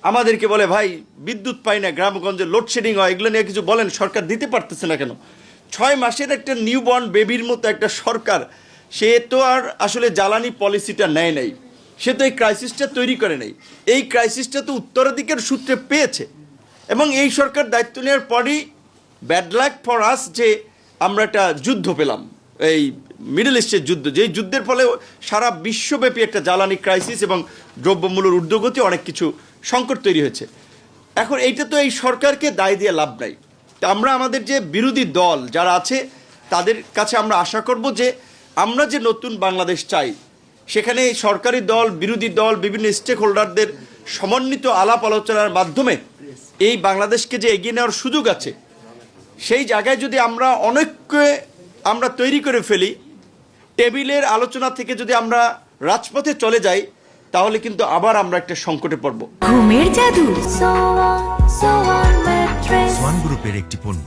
আমাদেরকে বলে ভাই বিদ্যুৎ পাই না, গ্রামগঞ্জে লোডশেডিং হয়, এগুলো নিয়ে কিছু বলেন, সরকার দিতে পারতেছে না কেন? 6 মাসের একটা নিউবর্ন বেবির মতো একটা সরকার, সে তো আর আসলে জ্বালানি পলিসিটা নেয় নাই, সে তো এই ক্রাইসিসটা তৈরি করে নাই। এই ক্রাইসিসটা তো উত্তরাধিকার সূত্রে পেয়েছে, এবং এই সরকার দায়িত্ব নেওয়ার পরই ব্যাড লাক ফর আস যে আমরা একটা যুদ্ধ পেলাম, এই মিডল ইস্টের যুদ্ধ, যেই যুদ্ধের ফলে সারা বিশ্বব্যাপী একটা জ্বালানি ক্রাইসিস এবং দ্রব্যমূল্যের ঊর্ধ্বগতি, অনেক কিছু সংকট তৈরি হয়েছে। এখন এইটা তো এই সরকারকে দায় দিয়ে লাভ নাই। তা আমরা আমাদের যে বিরোধী দল যারা আছে তাদের কাছে আমরা আশা করব যে আমরা যে নতুন বাংলাদেশ চাই, সেখানে এই সরকারি দল, বিরোধী দল, বিভিন্ন স্টেক হোল্ডারদের সমন্বিত আলাপ আলোচনার মাধ্যমে এই বাংলাদেশকে যে এগিয়ে নেওয়ার সুযোগ আছে, সেই জায়গায় যদি আমরা অনৈক্যে আমরা তৈরি করে ফেলি, টেবিলের আলোচনা থেকে যদি আমরা রাজপথে চলে যাই, তাহলে কিন্তু আবার আমরা একটা সংকটে পড়ব। ঘুমের জাদু সোয়ান গ্রুপের একটি পণ্য।